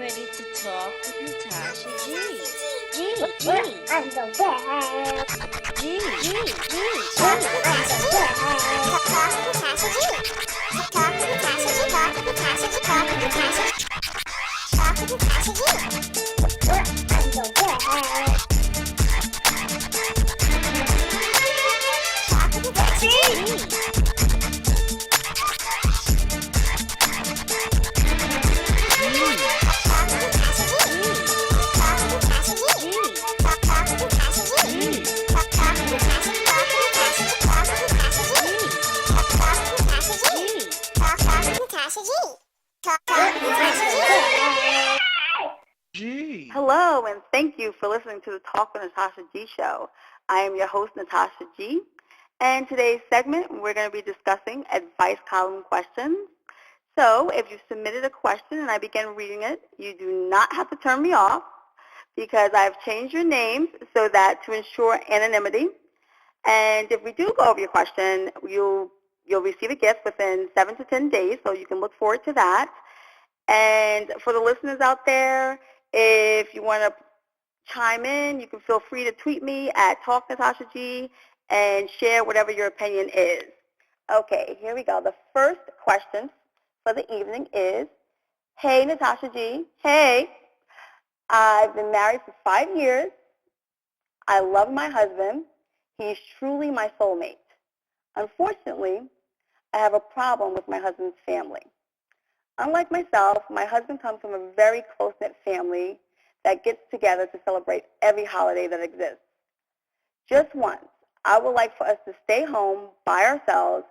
ready to talk with Natasha G. G, G, I'm the best. G, G, G. Talk with Natasha G. Talk with Natasha G. Talk with Natasha G. Talk with Natasha G. Talk with Natasha G. Talk with Natasha G. I'm the best. Talk with Natasha G. Hello, and thank you for listening to the Talk with Natasha G show. I am your host, Natasha G, and today's segment, we're going to be discussing advice column questions. So if you submitted a question and I begin reading it, you do not have to turn me off because I've changed your names so that to ensure anonymity. And if we do go over your question, you'll receive a gift within 7 to 10 days, so you can look forward to that. And for the listeners out there, if you want to chime in, you can feel free to tweet me at TalkNatashaG and share whatever your opinion is. Okay, here we go. The first question for the evening is, hey, Natasha G. Hey, I've been married for 5 years. I love my husband. He's truly my soulmate. Unfortunately, I have a problem with my husband's family. Unlike myself, my husband comes from a very close-knit family that gets together to celebrate every holiday that exists. Just once, I would like for us to stay home by ourselves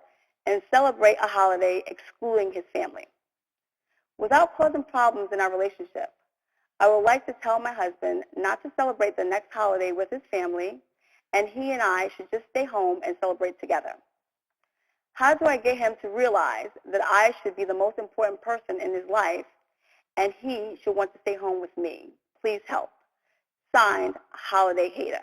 and celebrate a holiday excluding his family. Without causing problems in our relationship, I would like to tell my husband not to celebrate the next holiday with his family, and he and I should just stay home and celebrate together. How do I get him to realize that I should be the most important person in his life and he should want to stay home with me? Please help. Signed, Holiday Hater.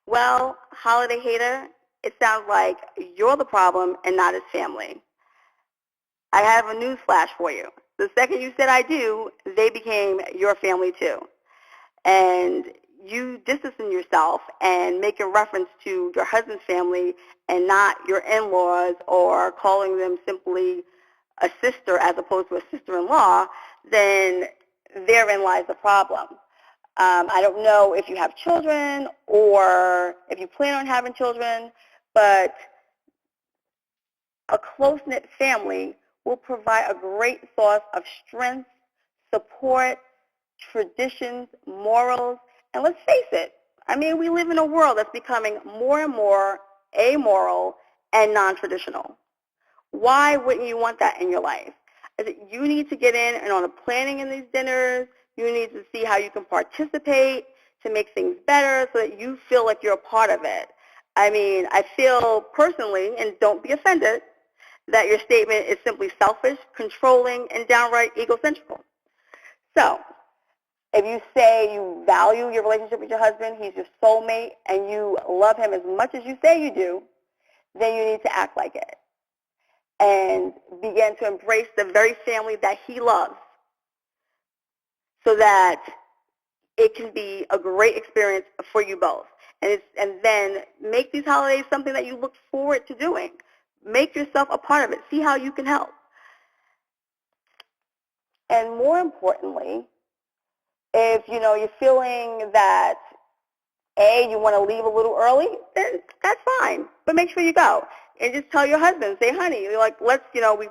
Well, Holiday Hater, it sounds like you're the problem and not his family. I have a news flash for you. The second you said I do, they became your family too. And you distancing yourself and making reference to your husband's family and not your in-laws or calling them simply a sister as opposed to a sister-in-law, then therein lies the problem. I don't know if you have children or if you plan on having children, but a close-knit family will provide a great source of strength, support, traditions, morals, and let's face it, I mean, we live in a world that's becoming more and more amoral and non-traditional. Why wouldn't you want that in your life? You need to get in and on the planning in these dinners. You need to see how you can participate to make things better so that you feel like you're a part of it. I mean, I feel personally, and don't be offended, that your statement is simply selfish, controlling, and downright egocentric. So, if you say you value your relationship with your husband, he's your soulmate, and you love him as much as you say you do, then you need to act like it and begin to embrace the very family that he loves so that it can be a great experience for you both. And then make these holidays something that you look forward to doing. Make yourself a part of it. See how you can help. And more importantly, if you're feeling that you want to leave a little early, then that's fine. But make sure you go and just tell your husband, say, honey, let's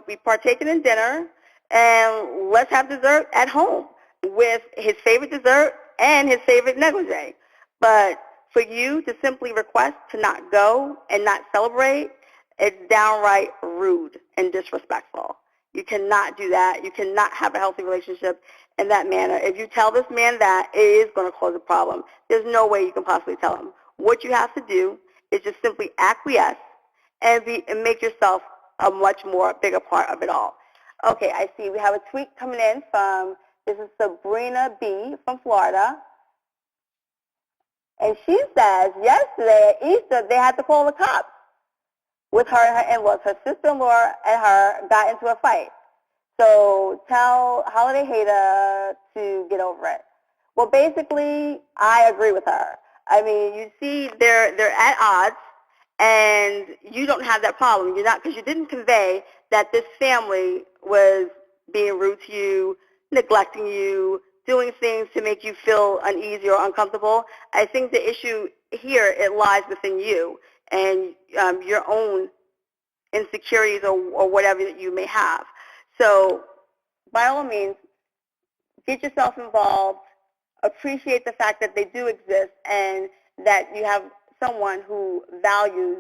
we partaken in dinner and let's have dessert at home with his favorite dessert and his favorite negligee. But for you to simply request to not go and not celebrate, it's downright rude and disrespectful. You cannot do that. You cannot have a healthy relationship in that manner. If you tell this man that, it is going to cause a problem. There's no way you can possibly tell him. What you have to do is just simply acquiesce and make yourself a much more bigger part of it all. Okay, I see we have a tweet coming in from, this is Sabrina B. from Florida. And she says, yesterday at Easter, they had to call the cops with her and her in-laws. Her sister-in-law and her got into a fight. So tell Holiday Hater to get over it. Well, basically, I agree with her. I mean, you see, they're at odds, and you don't have that problem. You're not, because you didn't convey that this family was being rude to you, neglecting you, doing things to make you feel uneasy or uncomfortable. I think the issue here, it lies within you and your own insecurities or whatever that you may have. So by all means, get yourself involved, appreciate the fact that they do exist and that you have someone who values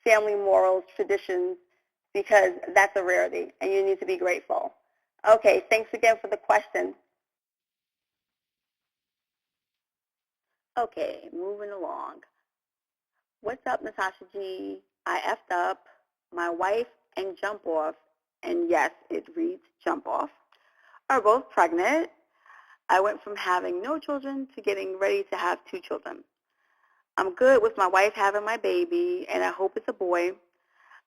family morals, traditions, because that's a rarity and you need to be grateful. Okay, thanks again for the question. Okay, moving along. What's up, Natasha G? I effed up. My wife and Jump Off, and yes, it reads Jump Off, are both pregnant. I went from having no children to getting ready to have 2 children. I'm good with my wife having my baby, and I hope it's a boy.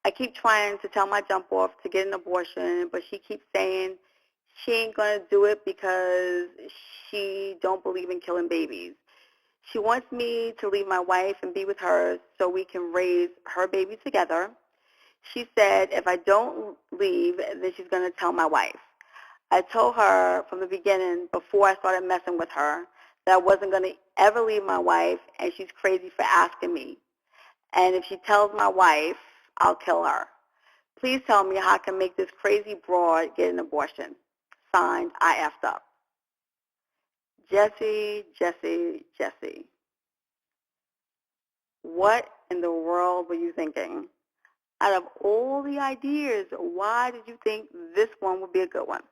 I keep trying to tell my Jump Off to get an abortion, but she keeps saying she ain't going to do it because she don't believe in killing babies. She wants me to leave my wife and be with her so we can raise her baby together. She said if I don't leave, then she's going to tell my wife. I told her from the beginning, before I started messing with her, that I wasn't going to ever leave my wife, and she's crazy for asking me. And if she tells my wife, I'll kill her. Please tell me how I can make this crazy broad get an abortion. Signed, I effed up. Jesse, Jesse, Jesse. What in the world were you thinking? Out of all the ideas, why did you think this one would be a good one?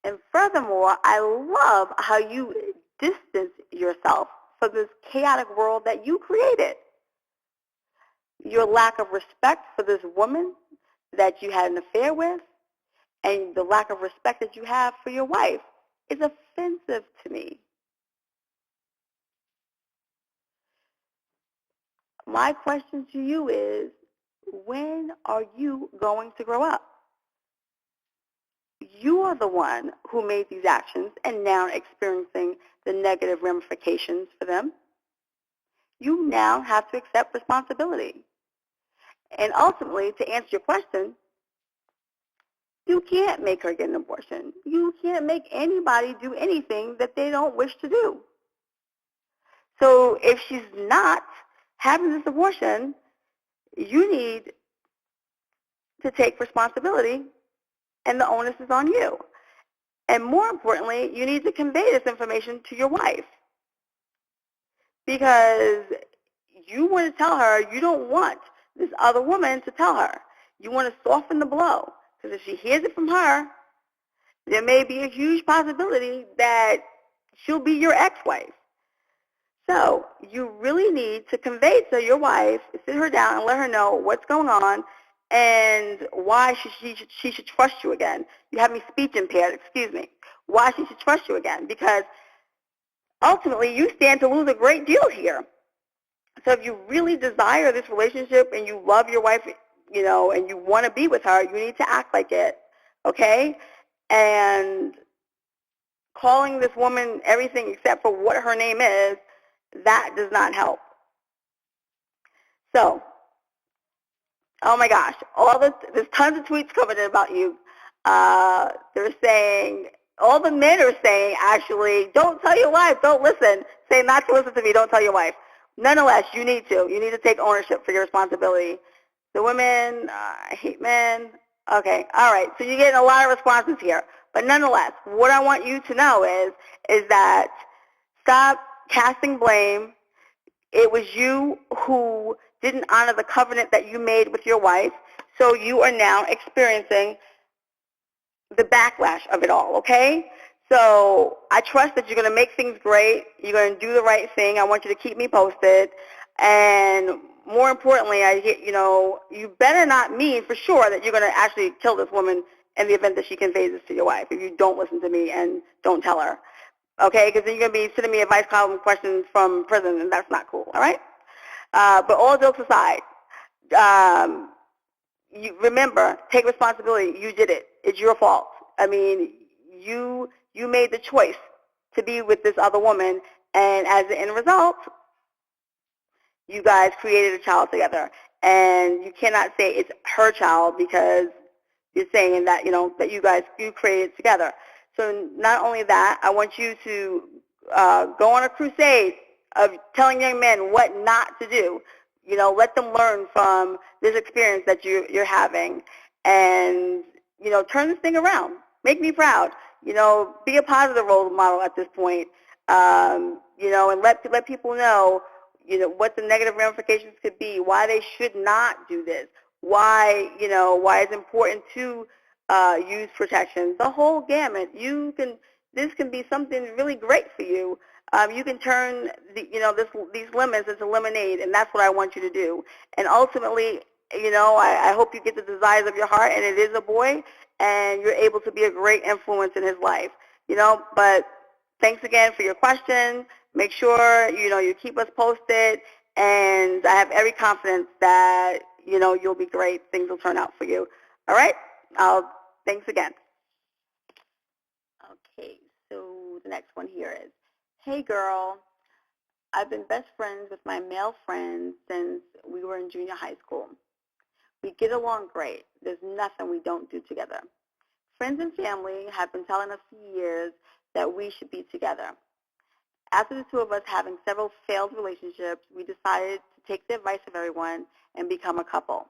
And furthermore, I love how you distance yourself from this chaotic world that you created. Your lack of respect for this woman that you had an affair with and the lack of respect that you have for your wife is offensive to me. My question to you is, when are you going to grow up? You are the one who made these actions and now experiencing the negative ramifications for them. You now have to accept responsibility. And ultimately, to answer your question, you can't make her get an abortion. You can't make anybody do anything that they don't wish to do. So if she's not having this abortion, you need to take responsibility, and the onus is on you. And more importantly, you need to convey this information to your wife, because you want to tell her you don't want this other woman to tell her. You want to soften the blow, because if she hears it from her, there may be a huge possibility that she'll be your ex-wife. So you really need to convey to your wife, sit her down and let her know what's going on and why she should trust you again. You have me speech impaired, excuse me. Why she should trust you again, because ultimately you stand to lose a great deal here. So if you really desire this relationship and you love your wife, you know, and you want to be with her, you need to act like it, okay? And calling this woman everything except for what her name is, that does not help. So, oh my gosh, there's tons of tweets coming in about you. They're saying, all the men are saying, actually, don't tell your wife, don't listen. Say not to listen to me, don't tell your wife. Nonetheless, you need to. You need to take ownership for your responsibility. The women, I hate men. Okay, all right. So you're getting a lot of responses here. But nonetheless, what I want you to know is that stop casting blame. It was you who didn't honor the covenant that you made with your wife, so you are now experiencing the backlash of it all, okay? So I trust that you're going to make things great. You're going to do the right thing. I want you to keep me posted. And more importantly, you better not mean for sure that you're going to actually kill this woman in the event that she conveys this to your wife if you don't listen to me and don't tell her. Okay, because then you're going to be sending me advice column questions from prison, and that's not cool, all right? But all jokes aside, you remember, take responsibility. You did it. It's your fault. I mean, you made the choice to be with this other woman, and as an end result, you guys created a child together. And you cannot say it's her child because you're saying that, that you created together. So not only that, I want you to go on a crusade of telling young men what not to do. Let them learn from this experience that you're having, and turn this thing around. Make me proud. Be a positive role model at this point. And let people know, what the negative ramifications could be, why they should not do this, why it's important to use protection, the whole gamut. This can be something really great for you. You can turn these lemons into lemonade, and that's what I want you to do. And ultimately, I hope you get the desires of your heart, and it is a boy, and you're able to be a great influence in his life. But thanks again for your question. Make sure you keep us posted, and I have every confidence that you'll be great. Things will turn out for you. All right. Thanks again. Okay. So the next one here is, hey girl, I've been best friends with my male friends since we were in junior high school. We get along great. There's nothing we don't do together. Friends and family have been telling us for years that we should be together. After the two of us having several failed relationships, we decided to take the advice of everyone and become a couple.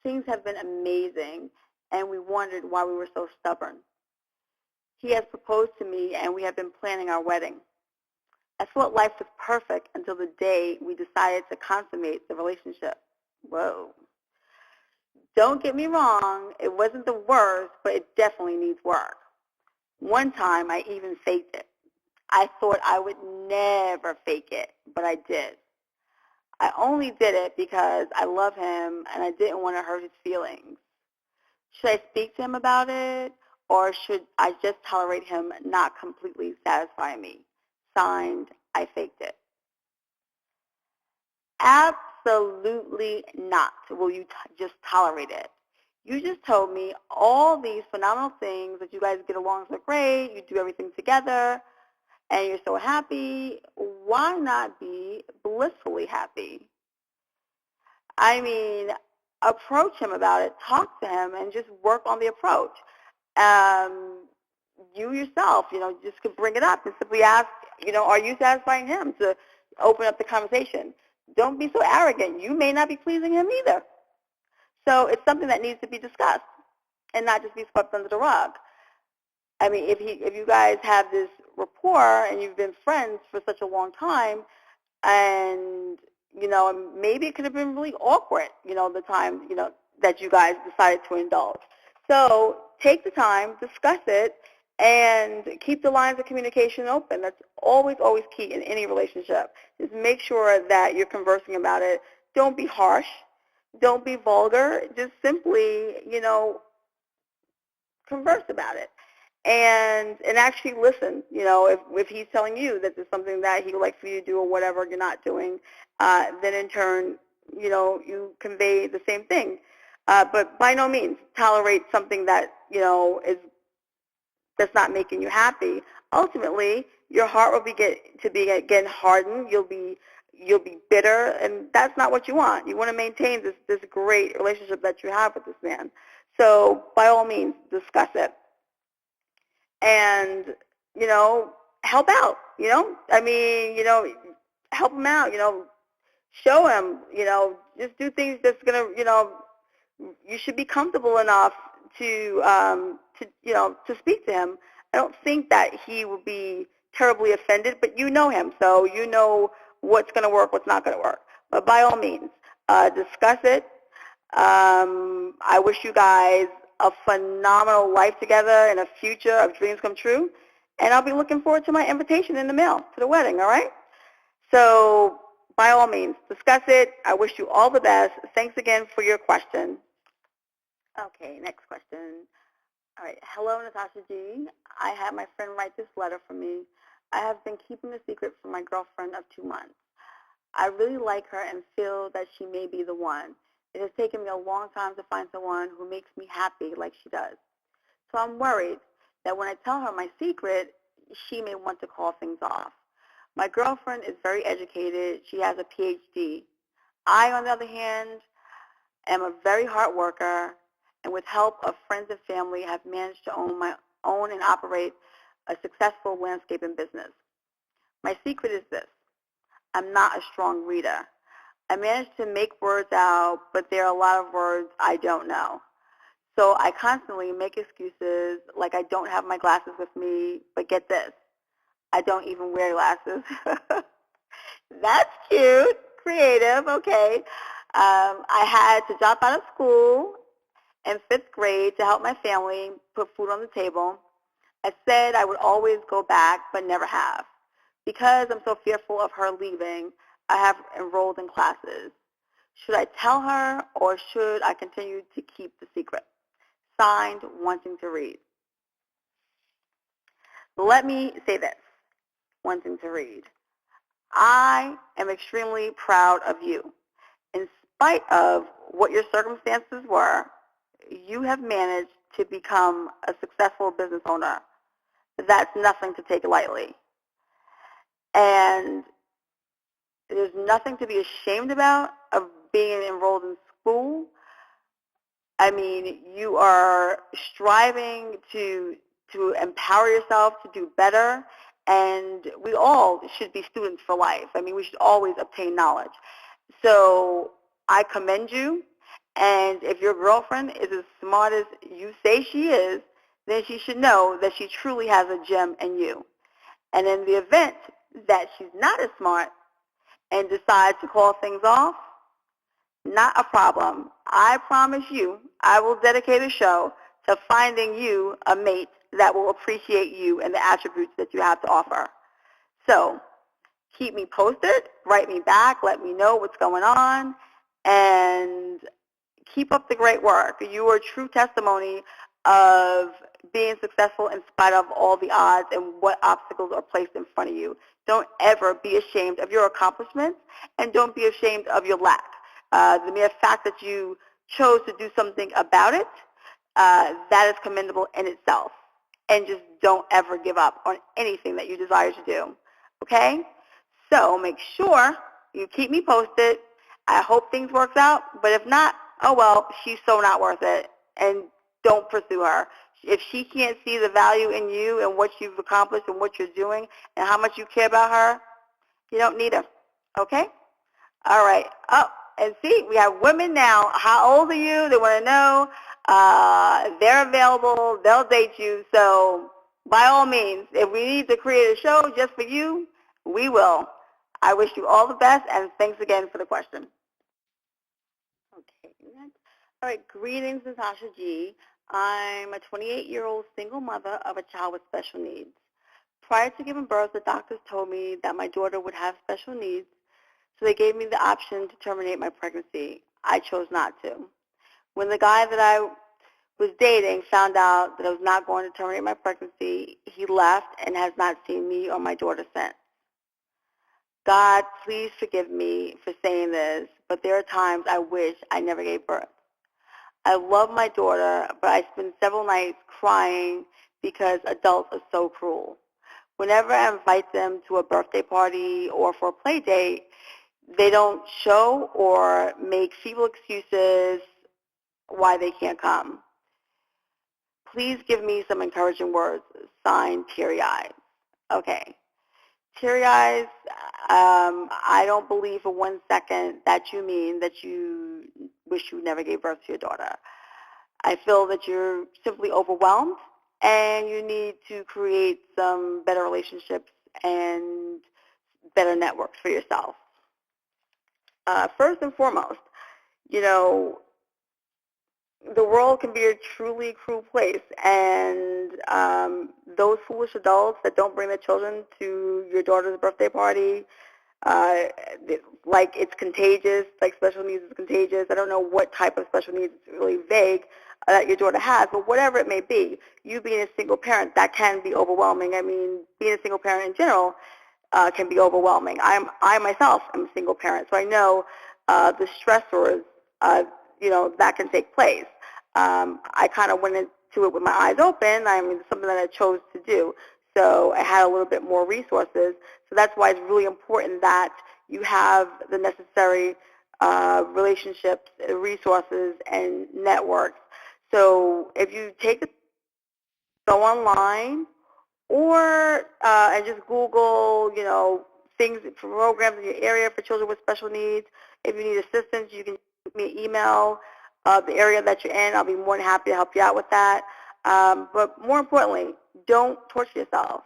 Things have been amazing, and we wondered why we were so stubborn. He has proposed to me, and we have been planning our wedding. I thought life was perfect until the day we decided to consummate the relationship. Whoa. Don't get me wrong, it wasn't the worst, but it definitely needs work. One time, I even faked it. I thought I would never fake it, but I did. I only did it because I love him and I didn't want to hurt his feelings. Should I speak to him about it, or should I just tolerate him not completely satisfying me? Signed, I faked it. Absolutely not will you just tolerate it. You just told me all these phenomenal things, that you guys get along so great, you do everything together, and you're so happy. Why not be blissfully happy? I mean, approach him about it, talk to him, and just work on the approach. You yourself, just could bring it up and simply ask, are you satisfying him, to open up the conversation. Don't be so arrogant. You may not be pleasing him either. So it's something that needs to be discussed and not just be swept under the rug. I mean, if you guys have this rapport and you've been friends for such a long time, and maybe it could have been really awkward, the time that you guys decided to indulge. So take the time, discuss it, and keep the lines of communication open. That's always key in any relationship. Just make sure that you're conversing about it. Don't be harsh. Don't be vulgar. Just simply, converse about it. And actually listen, if he's telling you that there's something that he would like for you to do or whatever you're not doing, then in turn, you convey the same thing. But by no means tolerate something that, that's not making you happy. Ultimately, your heart will be again hardened. You'll be bitter, and that's not what you want. You want to maintain this great relationship that you have with this man. So by all means, discuss it. And, help out, I mean, help him out, show him, just do things that's going to, you should be comfortable enough to speak to him. I don't think that he will be terribly offended, but you know him, so you know what's going to work, what's not going to work. But by all means, discuss it. I wish you guys a phenomenal life together and a future of dreams come true. And I'll be looking forward to my invitation in the mail to the wedding, all right? So by all means, discuss it. I wish you all the best. Thanks again for your question. Okay, next question. All right. Hello, Natasha G. I had my friend write this letter for me. I have been keeping a secret from my girlfriend of 2 months. I really like her and feel that she may be the one. It has taken me a long time to find someone who makes me happy like she does. So I'm worried that when I tell her my secret, she may want to call things off. My girlfriend is very educated. She has a PhD. I, on the other hand, am a very hard worker, and with help of friends and family, have managed to own and operate a successful landscaping business. My secret is this. I'm not a strong reader. I manage to make words out, but there are a lot of words I don't know. So I constantly make excuses like I don't have my glasses with me, but get this, I don't even wear glasses. That's cute, creative, okay. I had to drop out of school in 5th grade to help my family put food on the table. I said I would always go back, but never have. Because I'm so fearful of her leaving, I have enrolled in classes. Should I tell her, or should I continue to keep the secret? Signed, Wanting to Read. Let me say this, Wanting to Read. I am extremely proud of you. In spite of what your circumstances were, you have managed to become a successful business owner. That's nothing to take lightly. And there's nothing to be ashamed about of being enrolled in school. I mean, you are striving to empower yourself to do better, and we all should be students for life. I mean, we should always obtain knowledge. So I commend you, and if your girlfriend is as smart as you say she is, then she should know that she truly has a gem in you. And in the event that she's not as smart and decides to call things off, not a problem. I promise you, I will dedicate a show to finding you a mate that will appreciate you and the attributes that you have to offer. So keep me posted, write me back, let me know what's going on, and keep up the great work. You are a true testimony of being successful in spite of all the odds and what obstacles are placed in front of you. Don't ever be ashamed of your accomplishments, and don't be ashamed of your lack. The mere fact that you chose to do something about it, that is commendable in itself. And just don't ever give up on anything that you desire to do. Okay? So make sure you keep me posted. I hope things work out, but if not, oh well, she's so not worth it. And don't pursue her. If she can't see the value in you and what you've accomplished and what you're doing and how much you care about her, you don't need her. Okay? All right. Oh, and see, we have women now. How old are you? They want to know. They're available. They'll date you. So by all means, if we need to create a show just for you, we will. I wish you all the best, and thanks again for the question. Okay. All right. Greetings, Natasha G. I'm a 28-year-old single mother of a child with special needs. Prior to giving birth, the doctors told me that my daughter would have special needs, so they gave me the option to terminate my pregnancy. I chose not to. When the guy that I was dating found out that I was not going to terminate my pregnancy, he left and has not seen me or my daughter since. God, please forgive me for saying this, but there are times I wish I never gave birth. I love my daughter, but I spend several nights crying because adults are so cruel. Whenever I invite them to a birthday party or for a play date, they don't show or make feeble excuses why they can't come. Please give me some encouraging words. Signed, Teary Eyes. Okay. Teary Eyes, I don't believe for 1 second that you mean that you wish you never gave birth to your daughter. I feel that you're simply overwhelmed and you need to create some better relationships and better networks for yourself. First and foremost, you know, the world can be a truly cruel place, and those foolish adults that don't bring their children to your daughter's birthday party, like it's contagious, like special needs is contagious. I don't know what type of special needs, it's really vague, that your daughter has, but whatever it may be, you being a single parent, that can be overwhelming. I mean, being a single parent in general can be overwhelming. I myself am a single parent, so I know the stressors that can take place. I kind of went into it with my eyes open. I mean, it's something that I chose to do. So I had a little bit more resources. So that's why it's really important that you have the necessary relationships, resources, and networks. So if you go online or and just Google, things, programs in your area for children with special needs. If you need assistance, you can send me an email of the area that you're in. I'll be more than happy to help you out with that. But more importantly, don't torture yourself.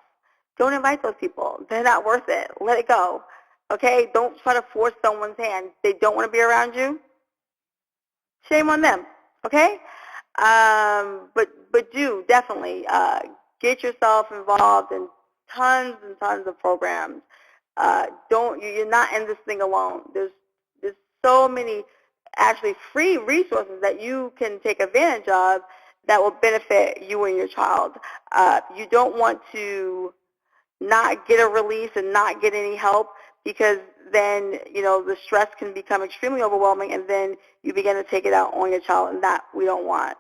Don't invite those people. They're not worth it. Let it go. Okay? Don't try to force someone's hand. They don't want to be around you. Shame on them. Okay? But do definitely get yourself involved in tons and tons of programs. You're not in this thing alone. There's so many actually free resources that you can take advantage of that will benefit you and your child. You don't want to not get a release and not get any help, because then, the stress can become extremely overwhelming, and then you begin to take it out on your child, and that we don't want.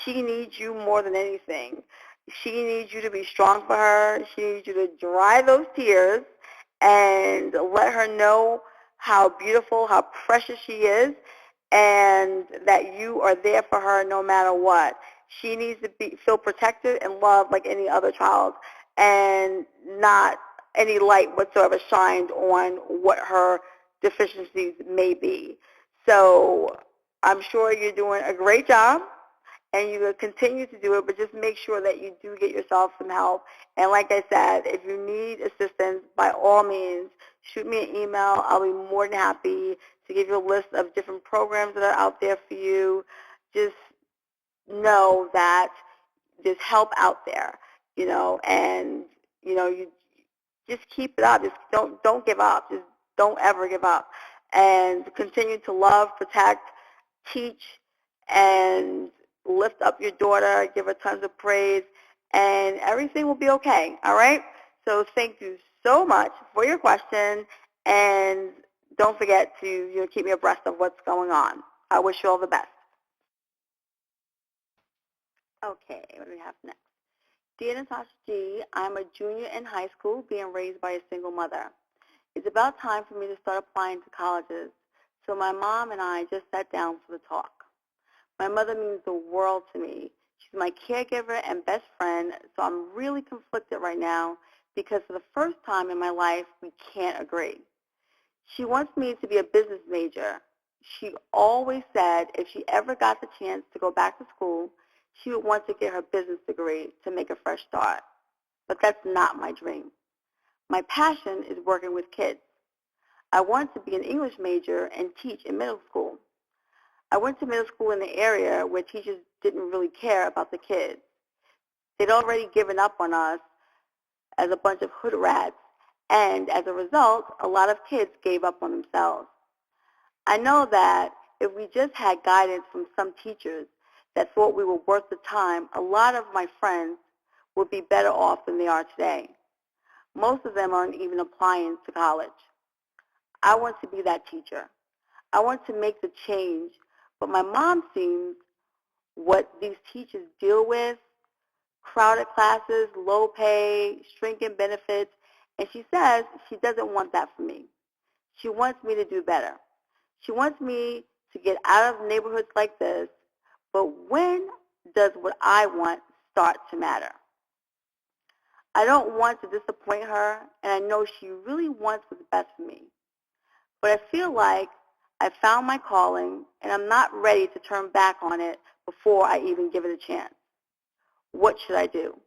She needs you more than anything. She needs you to be strong for her. She needs you to dry those tears and let her know how beautiful, how precious she is, and that you are there for her no matter what. She needs to feel protected and loved like any other child, and not any light whatsoever shined on what her deficiencies may be. So I'm sure you're doing a great job, and you will continue to do it, but just make sure that you do get yourself some help. And like I said, if you need assistance, by all means, shoot me an email. I'll be more than happy to give you a list of different programs that are out there for you. Just know that there's help out there, and, you just keep it up. Just don't give up. Just don't ever give up. And continue to love, protect, teach, and lift up your daughter, give her tons of praise, and everything will be okay, all right? So thank you so much for your question, and don't forget to keep me abreast of what's going on. I wish you all the best. Okay, what do we have next? Dear Natasha G., I'm a junior in high school being raised by a single mother. It's about time for me to start applying to colleges, so my mom and I just sat down for the talk. My mother means the world to me. She's my caregiver and best friend, so I'm really conflicted right now because for the first time in my life, we can't agree. She wants me to be a business major. She always said if she ever got the chance to go back to school, she would want to get her business degree to make a fresh start. But that's not my dream. My passion is working with kids. I want to be an English major and teach in middle school. I went to middle school in the area where teachers didn't really care about the kids. They'd already given up on us as a bunch of hood rats, and as a result, a lot of kids gave up on themselves. I know that if we just had guidance from some teachers that thought we were worth the time, a lot of my friends would be better off than they are today. Most of them aren't even applying to college. I want to be that teacher. I want to make the change, but my mom sees what these teachers deal with, crowded classes, low pay, shrinking benefits, and she says she doesn't want that for me. She wants me to do better. She wants me to get out of neighborhoods like this, but when does what I want start to matter? I don't want to disappoint her, and I know she really wants what's best for me. But I feel like I found my calling, and I'm not ready to turn back on it before I even give it a chance. What should I do?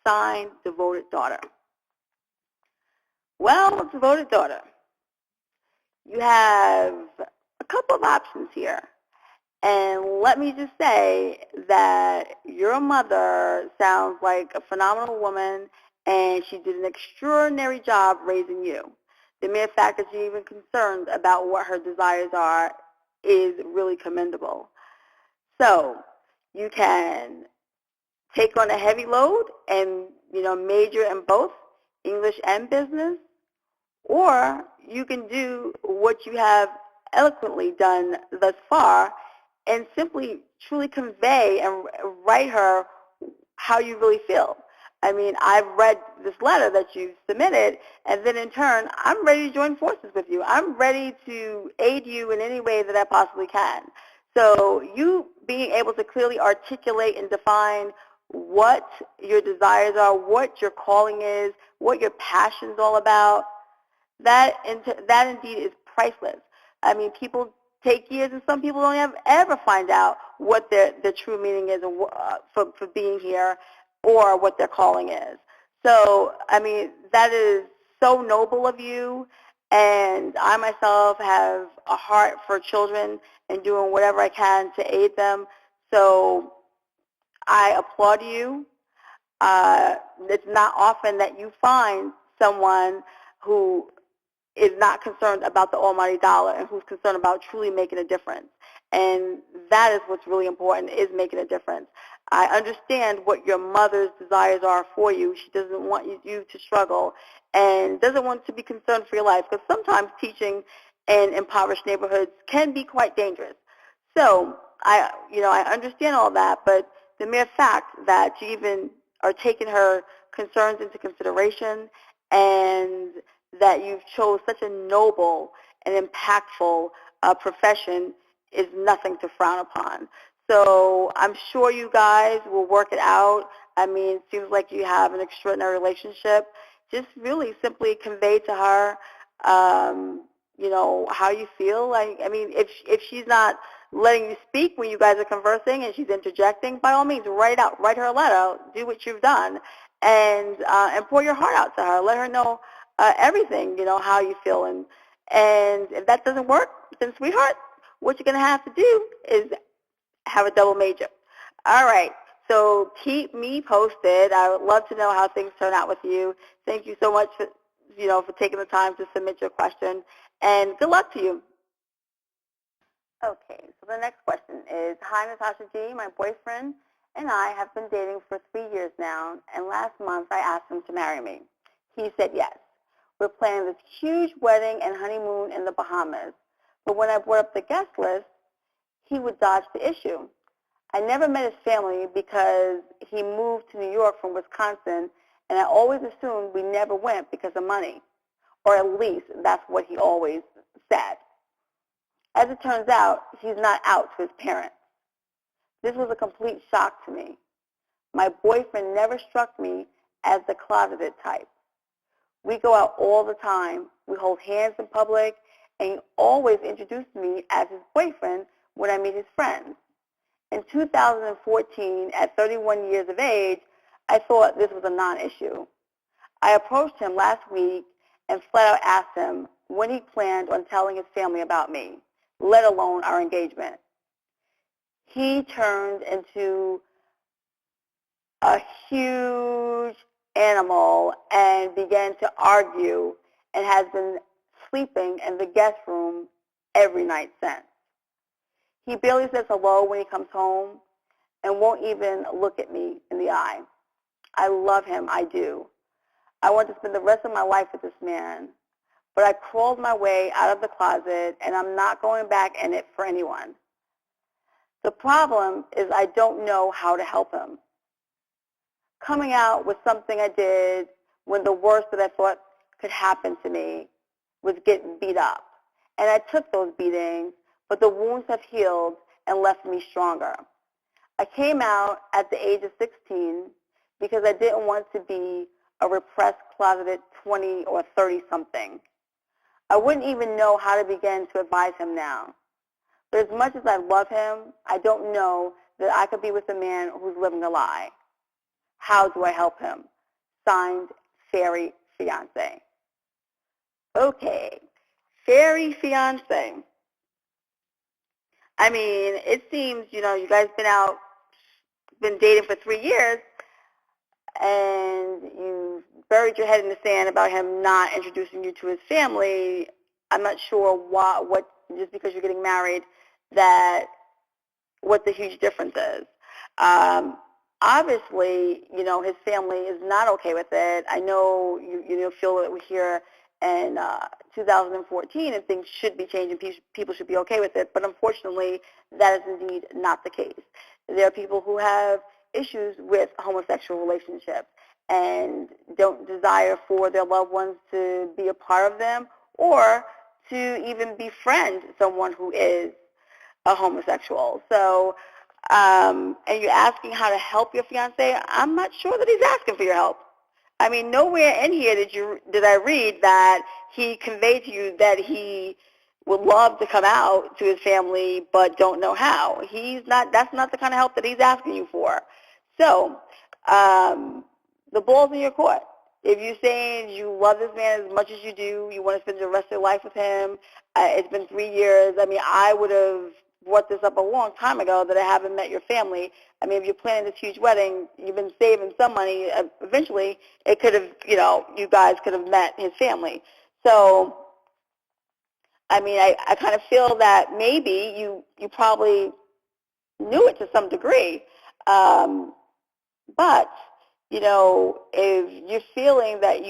Signed, devoted daughter. Well, devoted daughter, you have a couple of options here. And let me just say that your mother sounds like a phenomenal woman, and she did an extraordinary job raising you. The mere fact that you're even concerned about what her desires are is really commendable. So you can take on a heavy load and, major in both English and business, or you can do what you have eloquently done thus far, and simply truly convey and write her how you really feel. I mean, I've read this letter that you submitted, and then in turn, I'm ready to join forces with you. I'm ready to aid you in any way that I possibly can. So you being able to clearly articulate and define what your desires are, what your calling is, what your passion's all about, that indeed is priceless. I mean, people take years, and some people don't ever find out what the true meaning is for being here, or what their calling is. So, I mean, that is so noble of you, and I myself have a heart for children and doing whatever I can to aid them. So I applaud you. It's not often that you find someone who is not concerned about the almighty dollar and who's concerned about truly making a difference. And that is what's really important, is making a difference. I understand what your mother's desires are for you. She doesn't want you to struggle and doesn't want to be concerned for your life, because sometimes teaching in impoverished neighborhoods can be quite dangerous. So I understand all that, but the mere fact that you even are taking her concerns into consideration, and that you've chose such a noble and impactful profession, is nothing to frown upon. So I'm sure you guys will work it out. I mean, it seems like you have an extraordinary relationship. Just really simply convey to her, how you feel. Like, I mean, if she's not letting you speak when you guys are conversing and she's interjecting, by all means, write it out. Write her a letter. Do what you've done, and pour your heart out to her. Let her know everything, how you feel. And if that doesn't work, then, sweetheart, what you're going to have to do is have a double major. All right. So keep me posted. I would love to know how things turn out with you. Thank you so much for taking the time to submit your question, and good luck to you. Okay, so the next question is, hi, Natasha G. My boyfriend and I have been dating for 3 years now, and last month I asked him to marry me. He said yes. We're planning this huge wedding and honeymoon in the Bahamas, but when I brought up the guest list, he would dodge the issue. I never met his family because he moved to New York from Wisconsin, and I always assumed we never went because of money, or at least that's what he always said. As it turns out, he's not out to his parents. This was a complete shock to me. My boyfriend never struck me as the closeted type. We go out all the time. We hold hands in public, and he always introduced me as his boyfriend when I meet his friends. In 2014, at 31 years of age, I thought this was a non-issue. I approached him last week and flat out asked him when he planned on telling his family about me, let alone our engagement. He turned into a huge animal and began to argue, and has been sleeping in the guest room every night since. He barely says hello when he comes home and won't even look at me in the eye. I love him, I do. I want to spend the rest of my life with this man, but I crawled my way out of the closet, and I'm not going back in it for anyone. The problem is I don't know how to help him. Coming out was something I did when the worst that I thought could happen to me was getting beat up. And I took those beatings, but the wounds have healed and left me stronger. I came out at the age of 16 because I didn't want to be a repressed, closeted 20 or 30-something. I wouldn't even know how to begin to advise him now. But as much as I love him, I don't know that I could be with a man who's living a lie. How do I help him? Signed, Fairy Fiance. Okay, Fairy Fiance. I mean, it seems, you guys been dating for 3 years, and you buried your head in the sand about him not introducing you to his family. I'm not sure what just because you're getting married, what the huge difference is. Obviously, his family is not okay with it. I know you feel it here in 2014, and things should be changing. People should be okay with it. But unfortunately, that is indeed not the case. There are people who have issues with homosexual relationships and don't desire for their loved ones to be a part of them or to even befriend someone who is a homosexual. So, and you're asking how to help your fiance. I'm not sure that he's asking for your help. I mean, nowhere in here did I read that he conveyed to you that he would love to come out to his family but don't know how. That's not the kind of help that he's asking you for. So, the ball's in your court. If you're saying you love this man as much as you do, you want to spend the rest of your life with him, it's been 3 years. I mean, I would have brought this up a long time ago that I haven't met your family. I mean, if you're planning this huge wedding, you've been saving some money. Eventually, it could have, you guys could have met his family. So, I mean, I kind of feel that maybe you probably knew it to some degree. But, if you're feeling that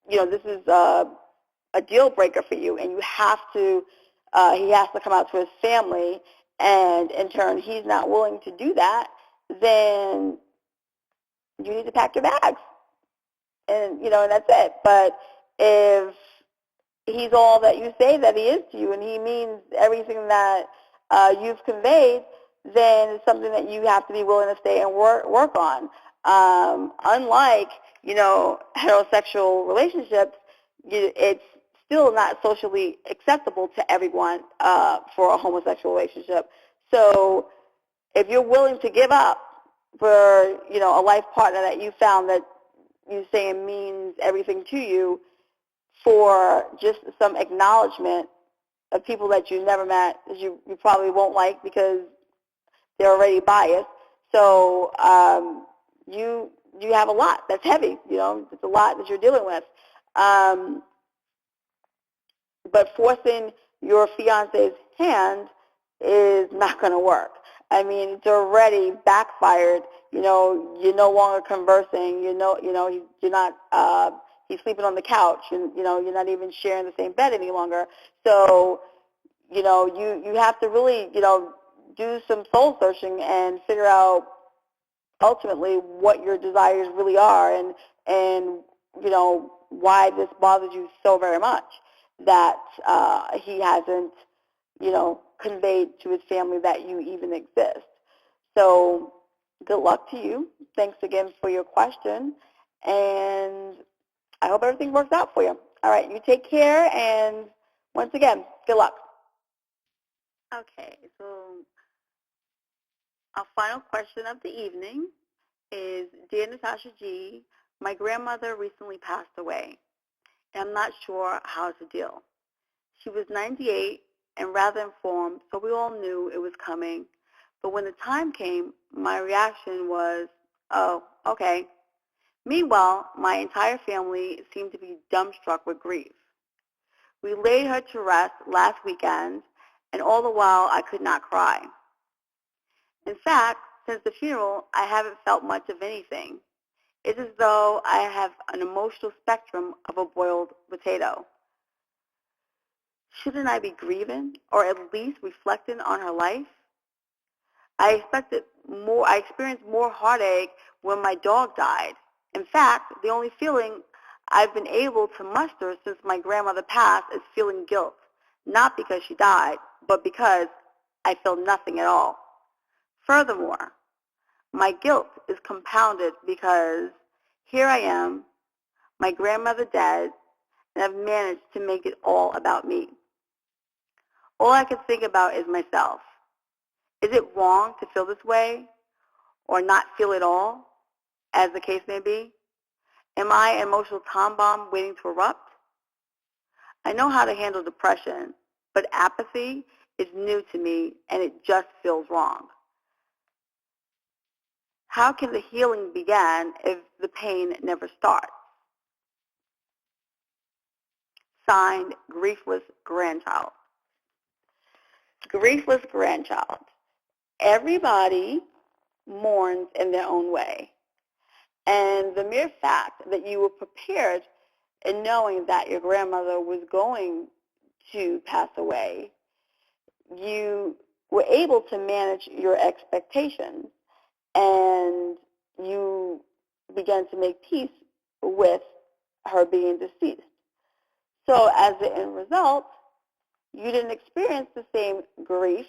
this is a deal breaker for you and you have to, he has to come out to his family, and in turn he's not willing to do that, then you need to pack your bags. And, and that's it. But if he's all that you say that he is to you and he means everything that you've conveyed, then it's something that you have to be willing to stay and work on. Unlike, heterosexual relationships, it's still not socially acceptable to everyone for a homosexual relationship. So if you're willing to give up for, a life partner that you found that you saying means everything to you for just some acknowledgement of people that you never met, you probably won't like because they're already biased. So you have a lot that's heavy. It's a lot that you're dealing with. But forcing your fiance's hand is not going to work. I mean, it's already backfired. You're no longer conversing. You're not. He's sleeping on the couch, and you're not even sharing the same bed any longer. So, you have to really, do some soul searching and figure out ultimately what your desires really are, and why this bothers you so very much that he hasn't conveyed to his family that you even exist. So good luck to you. Thanks again for your question, and I hope everything works out for you. All right, you take care, and once again, good luck. Okay, so our final question of the evening is, Dear Natasha G., my grandmother recently passed away, and I'm not sure how to deal. She was 98 and rather informed, so we all knew it was coming. But when the time came, my reaction was, oh, okay. Meanwhile, my entire family seemed to be dumbstruck with grief. We laid her to rest last weekend, and all the while I could not cry. In fact, since the funeral, I haven't felt much of anything. It's as though I have an emotional spectrum of a boiled potato. Shouldn't I be grieving or at least reflecting on her life? I experienced more heartache when my dog died. In fact, the only feeling I've been able to muster since my grandmother passed is feeling guilt, not because she died, but because I feel nothing at all. Furthermore, my guilt is compounded because here I am, my grandmother dead, and I've managed to make it all about me. All I can think about is myself. Is it wrong to feel this way or not feel at all, as the case may be? Am I an emotional time bomb waiting to erupt? I know how to handle depression, but apathy is new to me and it just feels wrong. How can the healing begin if the pain never starts? Signed, Griefless Grandchild. Griefless Grandchild. Everybody mourns in their own way. And the mere fact that you were prepared and knowing that your grandmother was going to pass away, you were able to manage your expectations, and you began to make peace with her being deceased. So as the end result, you didn't experience the same grief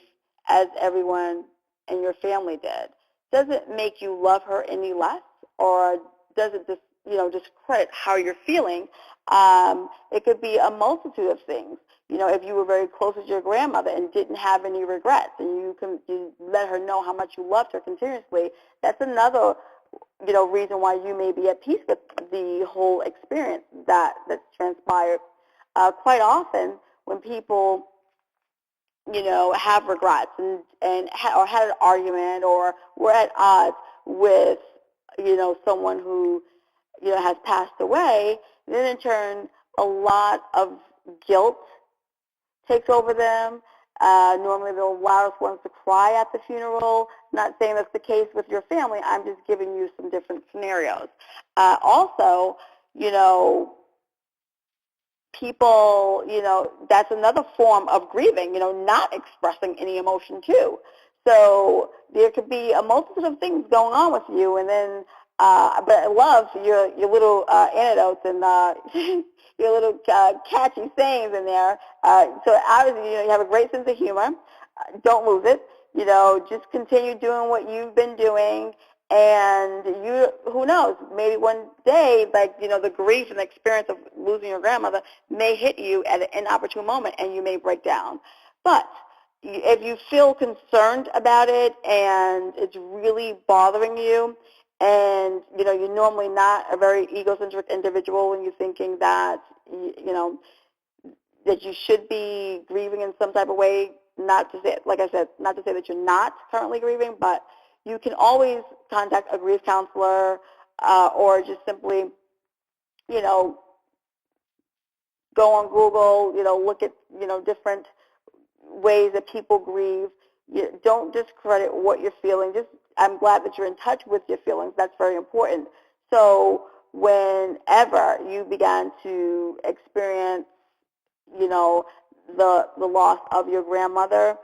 as everyone in your family did. Does it make you love her any less, or does it discredit how you're feeling? It could be a multitude of things. If you were very close with your grandmother and didn't have any regrets, and you let her know how much you loved her continuously, that's another reason why you may be at peace with the whole experience that's transpired. Quite often, when people have regrets or had an argument or were at odds with someone who has passed away, then in turn a lot of guilt takes over them. Normally they're the loudest ones to cry at the funeral. Not saying that's the case with your family. I'm just giving you some different scenarios. Also, people, that's another form of grieving, not expressing any emotion too. So there could be a multitude of things going on with you, and then, but I love your little anecdotes and your little catchy sayings in there. So obviously, you have a great sense of humor. Don't lose it. Just continue doing what you've been doing. And who knows, maybe one day, the grief and the experience of losing your grandmother may hit you at an inopportune moment, and you may break down. But if you feel concerned about it and it's really bothering you, and you're normally not a very egocentric individual, and you're thinking that that you should be grieving in some type of way, not to say, like I said, not to say that you're not currently grieving, but you can always contact a grief counselor, or just simply, go on Google, look at, different ways that people grieve. Don't discredit what you're feeling. I'm glad that you're in touch with your feelings. That's very important. So whenever you began to experience, the loss of your grandmother,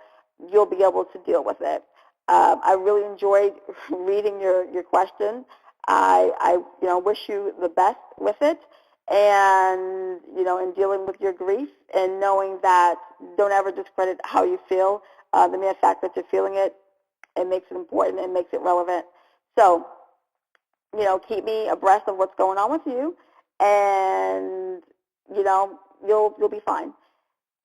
you'll be able to deal with it. I really enjoyed reading your question. I wish you the best with it, and in dealing with your grief, and knowing that don't ever discredit how you feel. The mere fact that you're feeling it, it makes it important, it makes it relevant. So, keep me abreast of what's going on with you, and you'll be fine.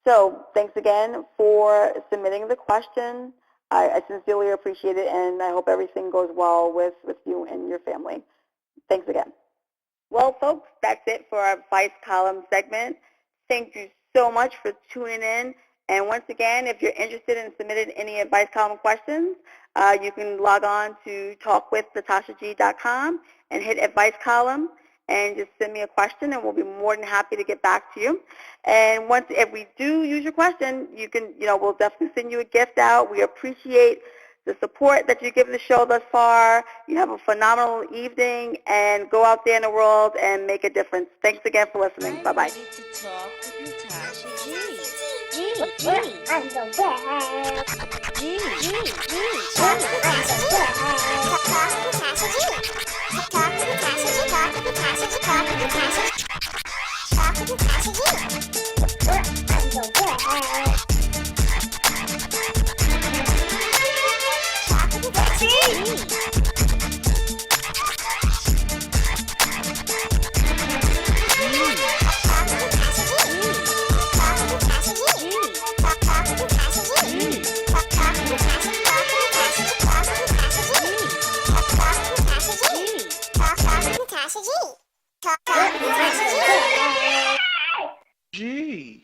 So, thanks again for submitting the question. I sincerely appreciate it, and I hope everything goes well with you and your family. Thanks again. Well, folks, that's it for our Advice Column segment. Thank you so much for tuning in. And once again, if you're interested in submitting any Advice Column questions, you can log on to talkwithnatashaG.com and hit Advice Column, and just send me a question, and we'll be more than happy to get back to you. And if we do use your question, you can, we'll definitely send you a gift out. We appreciate the support that you give the show thus far. You have a phenomenal evening, and go out there in the world and make a difference. Thanks again for listening. Bye-bye. Ready to talk with Natasha G. I'm the best. G. Talk with Natasha G. Talk with Natasha G. Talk with Natasha G. Talk with Natasha G. Talk with Natasha G. Talk with Natasha G. I'm the best. Talk with Natasha G. G.